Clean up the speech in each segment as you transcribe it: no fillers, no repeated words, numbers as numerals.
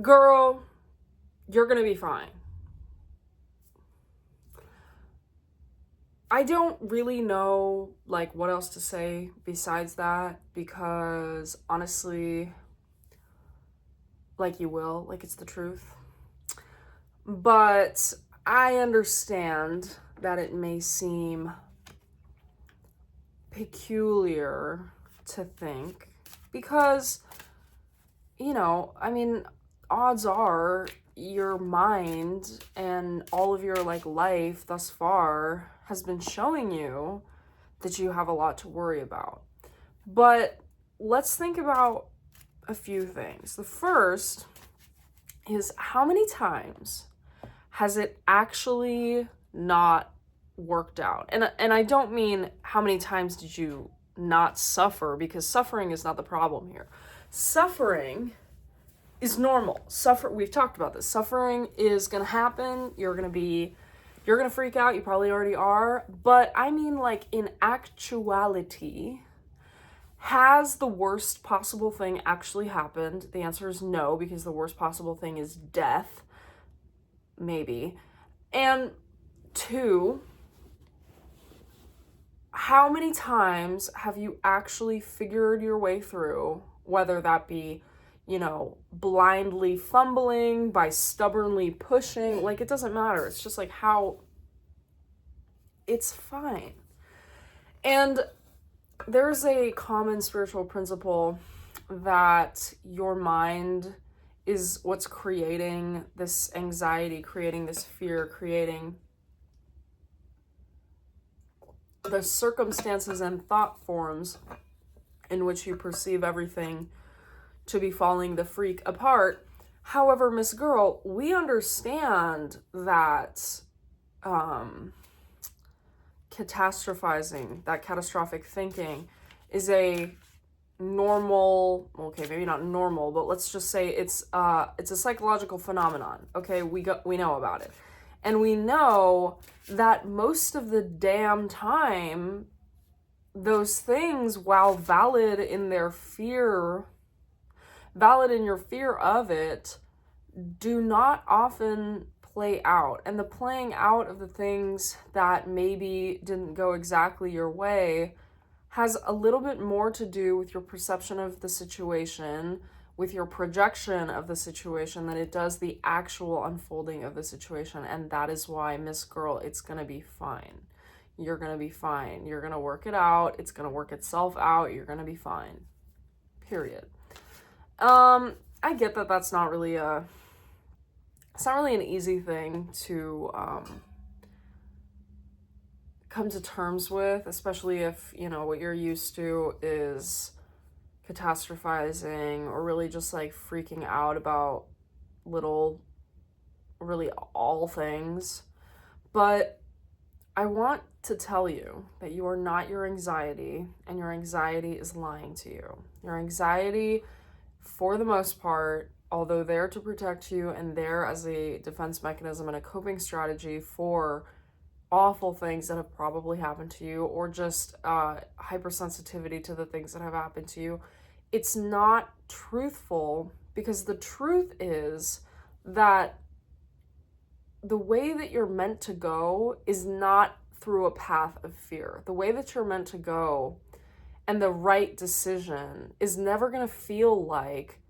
girl, you're gonna be fine. I don't really know like what else to say besides that, because honestly, like, you will, like, it's the truth. But I understand that it may seem peculiar to think, because, I mean, odds are your mind and all of your like life thus far has been showing you that you have a lot to worry about. But let's think about a few things. The first is, how many times has it actually not worked out? And I don't mean how many times did you not suffer, because suffering is not the problem here. Suffering is normal. We've talked about this. Suffering is going to happen. You're going to freak out. You probably already are. But I mean, like, in actuality, has the worst possible thing actually happened? The answer is no, because the worst possible thing is death. Maybe. And two, how many times have you actually figured your way through, whether that be, blindly fumbling, by stubbornly pushing? Like, it doesn't matter. It's just like how it's fine. And there's a common spiritual principle that your mind is what's creating this anxiety, creating this fear, creating the circumstances and thought forms in which you perceive everything to be falling the freak apart. However, Miss Girl, we understand that catastrophizing, that catastrophic thinking, is a normal, okay, maybe not normal, but let's just say it's a psychological phenomenon. Okay, we know about it. And we know that most of the damn time, those things, while valid in your fear of it, do not often play out. And the playing out of the things that maybe didn't go exactly your way has a little bit more to do with your perception of the situation, with your projection of the situation, than it does the actual unfolding of the situation. And that is why, Miss Girl, it's gonna be fine. You're gonna be fine. You're gonna work it out. It's gonna work itself out. You're gonna be fine. Period. I get that that's not really it's not really an easy thing to come to terms with, especially if, what you're used to is catastrophizing, or really just like freaking out about really all things. But I want to tell you that you are not your anxiety, and your anxiety is lying to you. Your anxiety, for the most part, although there to protect you and there as a defense mechanism and a coping strategy for awful things that have probably happened to you, or just hypersensitivity to the things that have happened to you, it's not truthful, because the truth is that the way that you're meant to go is not through a path of fear. The way that you're meant to go, and the right decision, is never going to feel like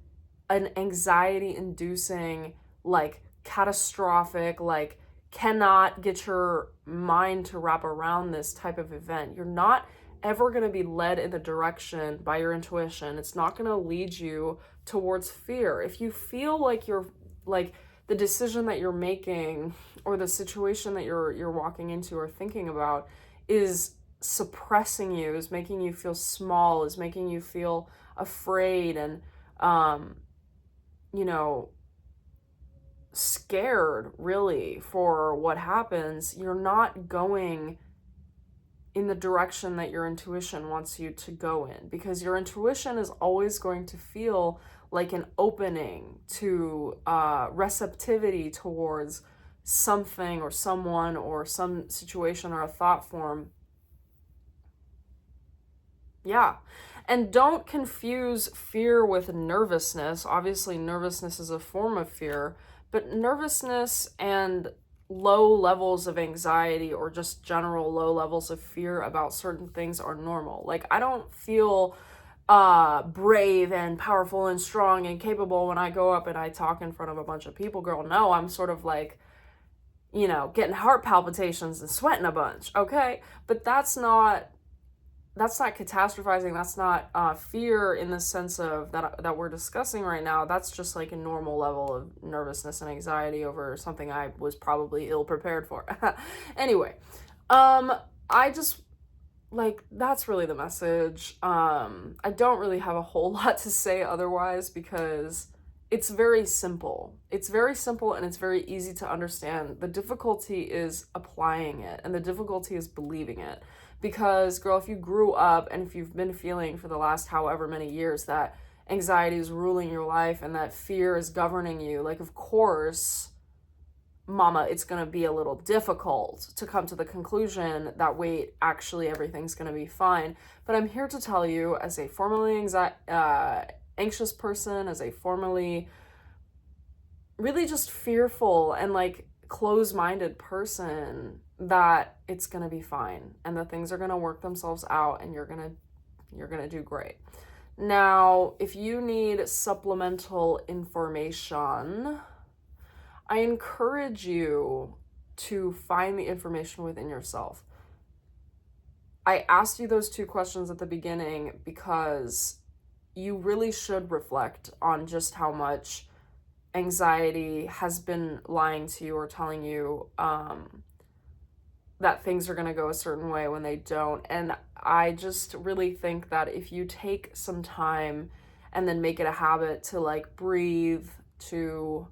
an anxiety-inducing, like, catastrophic, like, cannot get your mind to wrap around this type of event. You're not ever going to be led in the direction by your intuition. It's not going to lead you towards fear. If you feel like you're, like, the decision that you're making, or the situation that you're walking into or thinking about, is suppressing you, is making you feel small, is making you feel afraid and scared, really, for what happens, you're not going in the direction that your intuition wants you to go in, because your intuition is always going to feel like an opening to receptivity towards something or someone or some situation or a thought form. Yeah. And don't confuse fear with nervousness. Obviously, nervousness is a form of fear, but nervousness and low levels of anxiety or just general low levels of fear about certain things are normal. Like, I don't feel brave and powerful and strong and capable when I go up and I talk in front of a bunch of people, girl. No, I'm sort of like, you know, getting heart palpitations and sweating a bunch, okay? But that's not catastrophizing. That's not fear in the sense of that we're discussing right now. That's just like a normal level of nervousness and anxiety over something I was probably ill prepared for. Anyway, I just, like, that's really the message. I don't really have a whole lot to say otherwise, because it's very simple. It's very simple and it's very easy to understand. The difficulty is applying it, and the difficulty is believing it. Because, girl, if you grew up and if you've been feeling for the last however many years that anxiety is ruling your life and that fear is governing you, like, of course, mama, it's going to be a little difficult to come to the conclusion that, wait, actually everything's going to be fine. But I'm here to tell you, as a formerly anxious person, as a formerly really just fearful and like close-minded person, that it's going to be fine and that things are going to work themselves out and you're going to do great. Now, if you need supplemental information, I encourage you to find the information within yourself. I asked you those two questions at the beginning because you really should reflect on just how much anxiety has been lying to you or telling you that things are going to go a certain way when they don't. And I just really think that if you take some time and then make it a habit to like breathe, to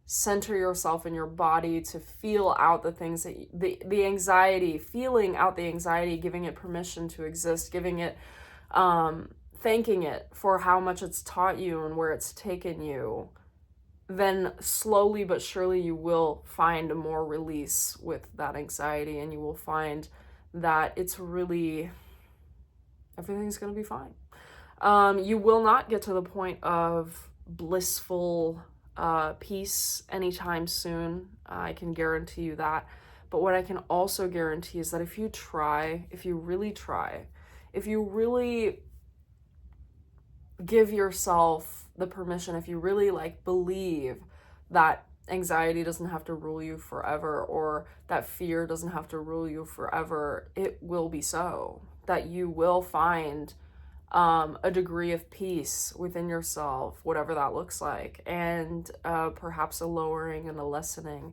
center yourself in your body, to feel out the things that the anxiety, feeling out the anxiety, giving it permission to exist, giving it thanking it for how much it's taught you and where it's taken you, then slowly but surely you will find more release with that anxiety, and you will find that it's really, everything's going to be fine. You will not get to the point of blissful peace anytime soon. I can guarantee you that. But what I can also guarantee is that if you try, if you really try, if you really give yourself the permission, if you really like believe that anxiety doesn't have to rule you forever, or that fear doesn't have to rule you forever, it will be so. That you will find a degree of peace within yourself, whatever that looks like, and perhaps a lowering and a lessening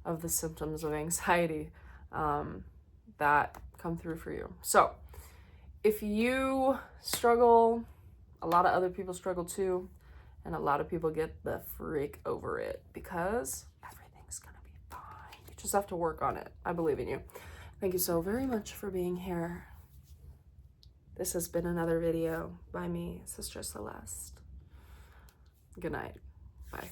of the symptoms of anxiety that come through for you. So if you struggle, a lot of other people struggle too, and a lot of people get the freak over it, because everything's gonna be fine. You just have to work on it. I believe in you. Thank you so very much for being here. This has been another video by me, Sister Celeste. Good night. Bye.